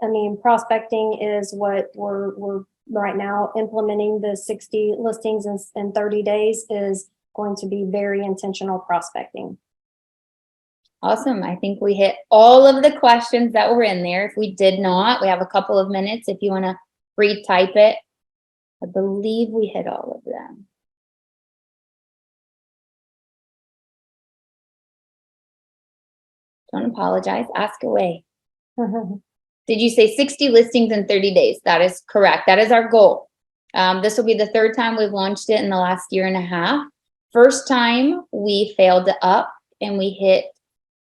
I mean, prospecting is what we're right now implementing. The 60 listings in 30 days is going to be very intentional prospecting. Awesome. I think we hit all of the questions that were in there. If we did not, we have a couple of minutes if you want to retype it. I believe we hit all of them. Don't apologize. Ask away. Did you say 60 listings in 30 days? That is correct. That is our goal. This will be the 3rd time we've launched it in the last 1.5 years. First time we failed up and we hit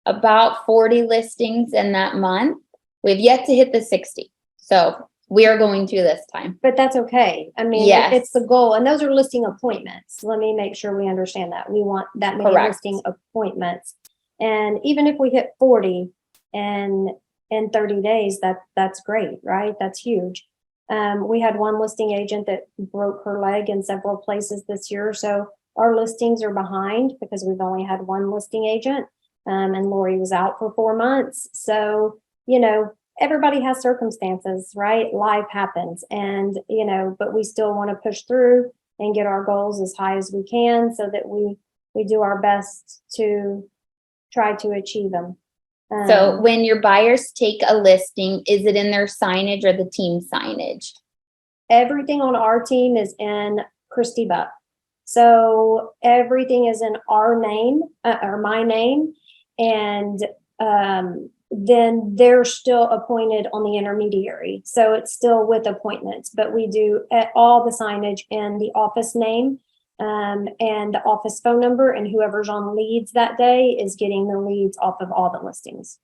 about 40 listings in that month. We've yet to hit the 60. So we are going to this time. But that's okay. I mean, yes, it's the goal. And those are listing appointments. Let me make sure we understand that. We want that many listing appointments. And even if we hit 40 and in 30 days, that's great, right? That's huge. We had one listing agent that broke her leg in several places this year. So our listings are behind because we've only had one listing agent. And Lori was out for 4 months. So, everybody has circumstances, right? Life happens. And, but we still want to push through and get our goals as high as we can so that we do our best to try to achieve them. So when your buyers take a listing, is it in their signage or the team signage? Everything on our team is in Christy Buck. So everything is in our name or my name. And then they're still appointed on the intermediary. So it's still with appointments, but we do all the signage in the office name and the office phone number, and whoever's on leads that day is getting the leads off of all the listings.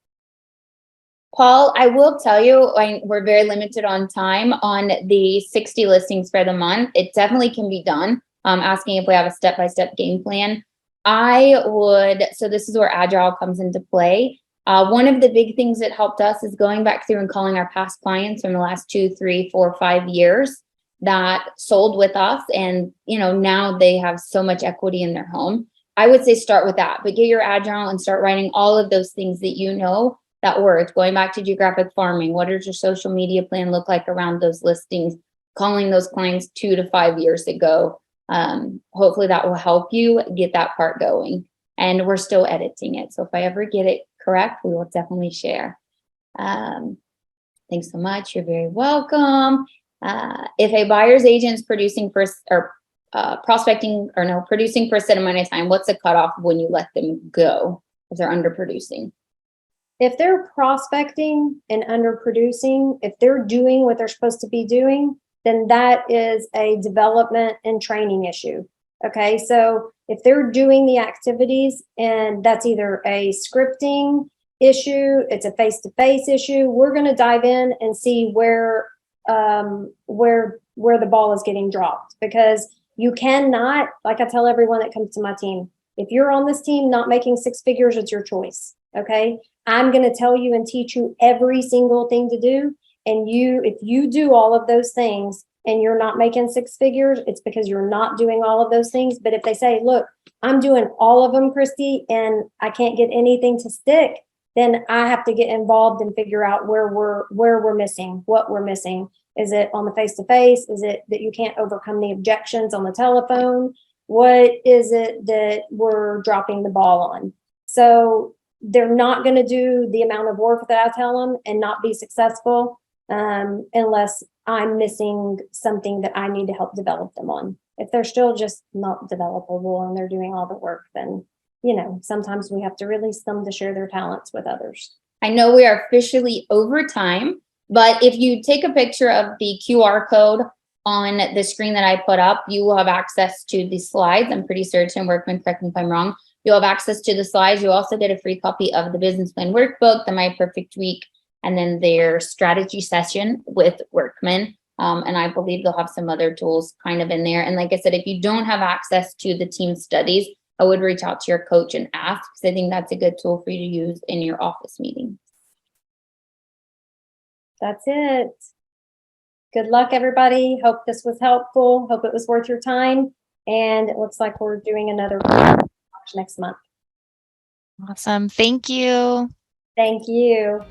Paul, I will tell you, we're very limited on time on the 60 listings for the month. It definitely can be done. Asking if we have a step-by-step game plan. So this is where Agile comes into play. One of the big things that helped us is going back through and calling our past clients from the last 2, 3, 4, 5 years that sold with us. And, now they have so much equity in their home. I would say start with that, but get your Agile and start writing all of those things that that worked. Going back to geographic farming, what does your social media plan look like around those listings? Calling those clients 2 to 5 years ago. Hopefully that will help you get that part going. And we're still editing it. So if I ever get it correct, we will definitely share. Thanks so much. You're very welcome. If a buyer's agent is producing for producing for a set amount of time, what's the cutoff when you let them go if they're underproducing? If they're prospecting and underproducing, if they're doing what they're supposed to be doing, then that is a development and training issue. Okay, so if they're doing the activities and that's either a scripting issue, it's a face-to-face issue, we're going to dive in and see where the ball is getting dropped, because you cannot, like I tell everyone that comes to my team, if you're on this team not making six figures, it's your choice. Okay, I'm going to tell you and teach you every single thing to do, and if you do all of those things and you're not making six figures, it's because you're not doing all of those things. But if they say, look, I'm doing all of them, Christy, and I can't get anything to stick, then I have to get involved and figure out where we're missing, what we're missing. Is it on the face-to-face? Is it that you can't overcome the objections on the telephone? What is it that we're dropping the ball on? So they're not going to do the amount of work that I tell them and not be successful unless I'm missing something that I need to help develop them on. If they're still just not developable and they're doing all the work, then, sometimes we have to release them to share their talents with others. I know we are officially over time, but if you take a picture of the QR code on the screen that I put up, you will have access to the slides. I'm pretty certain, Workman, correct me if I'm wrong. You'll have access to the slides. You also get a free copy of the business plan workbook, the My Perfect Week, and then their strategy session with Workman. And I believe they'll have some other tools kind of in there. And like I said, if you don't have access to the team studies, I would reach out to your coach and ask, because I think that's a good tool for you to use in your office meeting. That's it. Good luck, everybody. Hope this was helpful. Hope it was worth your time. And it looks like we're doing another next month. Awesome. Thank you. Thank you.